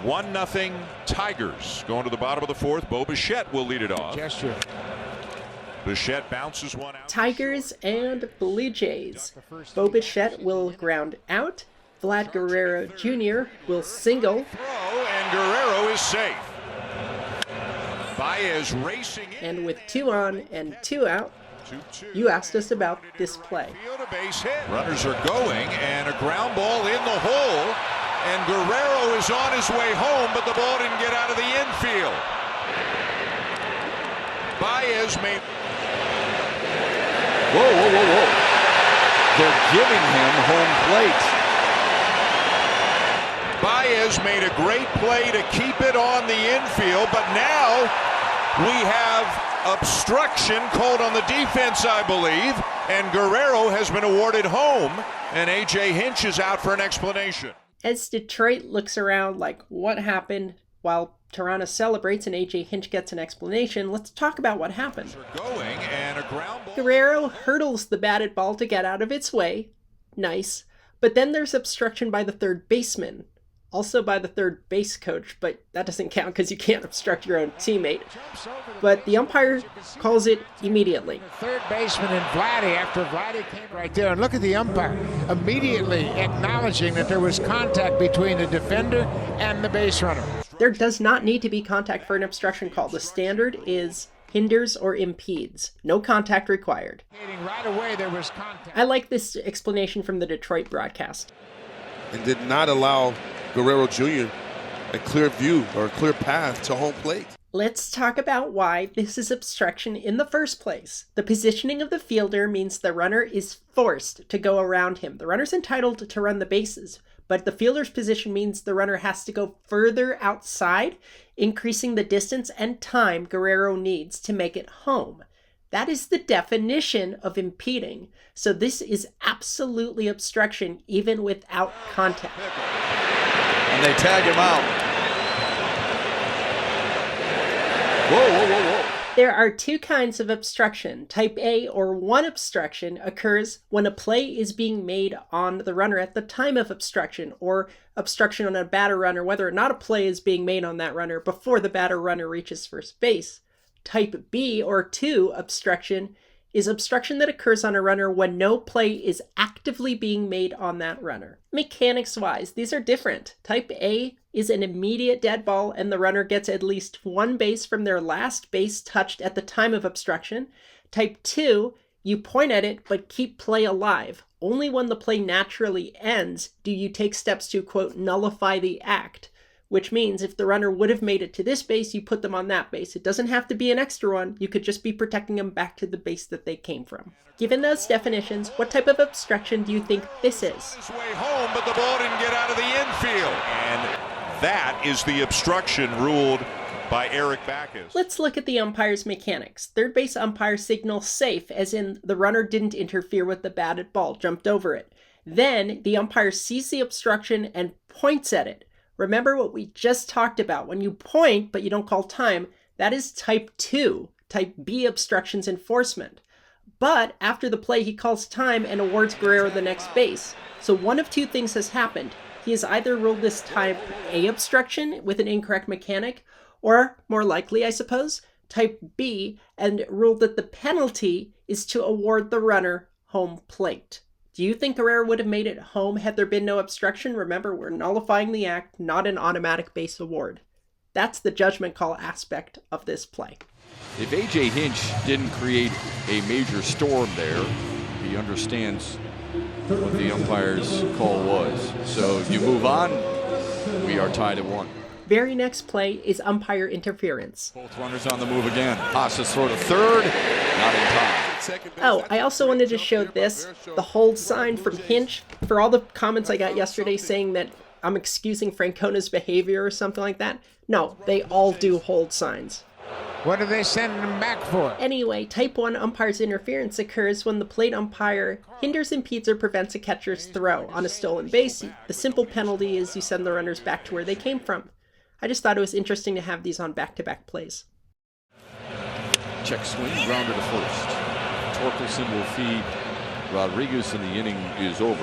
1-0 Tigers. Going to the bottom of the fourth. Bo Bichette will lead it off. Gesture. Bichette bounces one out. Tigers and Blue Jays. Bo Bichette will ground out. Vlad Guerrero Jr. will single. Throw, and Guerrero is safe. Baez racing in. And with 2 on and 2 out, 2-2. you asked us about this play. Field, a base hit. Runners are going, and a ground ball in the hole. And Guerrero is on his way home, but the ball didn't get out of the infield. Baez made. Whoa. They're giving him home plate. Baez made a great play to keep it on the infield, but now we have obstruction called on the defense, I believe, and Guerrero has been awarded home, and A.J. Hinch is out for an explanation. As Detroit looks around like what happened while Toronto celebrates and A.J. Hinch gets an explanation, let's talk about what happened. Going, and a ground ball. Guerrero hurdles the batted ball to get out of its way. Nice. But then there's obstruction by the third baseman. Also by the third base coach, but that doesn't count because you can't obstruct your own teammate. But the umpire calls it immediately. Third baseman and Vladdy, after Vladdy came right there, and look at the umpire immediately acknowledging that there was contact between the defender and the base runner. There does not need to be contact for an obstruction call. The standard is hinders or impedes. No contact required. Right away there was contact. I like this explanation from the Detroit broadcast. And did not allow Guerrero Jr. a clear view or a clear path to home plate. Let's talk about why this is obstruction in the first place. The positioning of the fielder means the runner is forced to go around him. The runner's entitled to run the bases, but the fielder's position means the runner has to go further outside, increasing the distance and time Guerrero needs to make it home. That is the definition of impeding. So this is absolutely obstruction even without contact. And they tag him out. Whoa. There are 2 kinds of obstruction. Type A, or one obstruction, occurs when a play is being made on the runner at the time of obstruction, or obstruction on a batter runner, whether or not a play is being made on that runner before the batter runner reaches first base. Type B, or 2 obstruction, is obstruction that occurs on a runner when no play is actively being made on that runner. Mechanics-wise, these are different. Type A is an immediate dead ball and the runner gets at least 1 base from their last base touched at the time of obstruction. Type 2, you point at it but keep play alive. Only when the play naturally ends do you take steps to, quote, nullify the act. Which means if the runner would have made it to this base, you put them on that base. It doesn't have to be an extra one. You could just be protecting them back to the base that they came from. Given those definitions, what type of obstruction do you think this is? His way home, but the ball didn't get out of the infield. And that is the obstruction ruled by Javier Baez. Let's look at the umpire's mechanics. Third base umpire signals safe, as in the runner didn't interfere with the batted ball, jumped over it. Then the umpire sees the obstruction and points at it. Remember what we just talked about. When you point, but you don't call time, that is type 2, type B obstructions enforcement. But after the play, he calls time and awards Guerrero the next base. So one of 2 things has happened. He has either ruled this type A obstruction with an incorrect mechanic, or more likely, I suppose, type B, and ruled that the penalty is to award the runner home plate. Do you think Guerrero would have made it home had there been no obstruction? Remember, we're nullifying the act, not an automatic base award. That's the judgment call aspect of this play. If A.J. Hinch didn't create a major storm there, he understands what the umpire's call was. So if you move on, we are tied at 1. Very next play is umpire interference. Both runners on the move again. Haas's throw to third, not in time. Oh, I also wanted to show this, the hold sign from Hinch. For all the comments I got yesterday saying that I'm excusing Francona's behavior or something like that. No, they all do hold signs. What are they sending him back for? Anyway, type 1 umpire's interference occurs when the plate umpire hinders, impedes, or prevents a catcher's throw on a stolen base. The simple penalty is you send the runners back to where they came from. I just thought it was interesting to have these on back-to-back plays. Check swing, grounder to first. Torkelson will feed Rodriguez and the inning is over.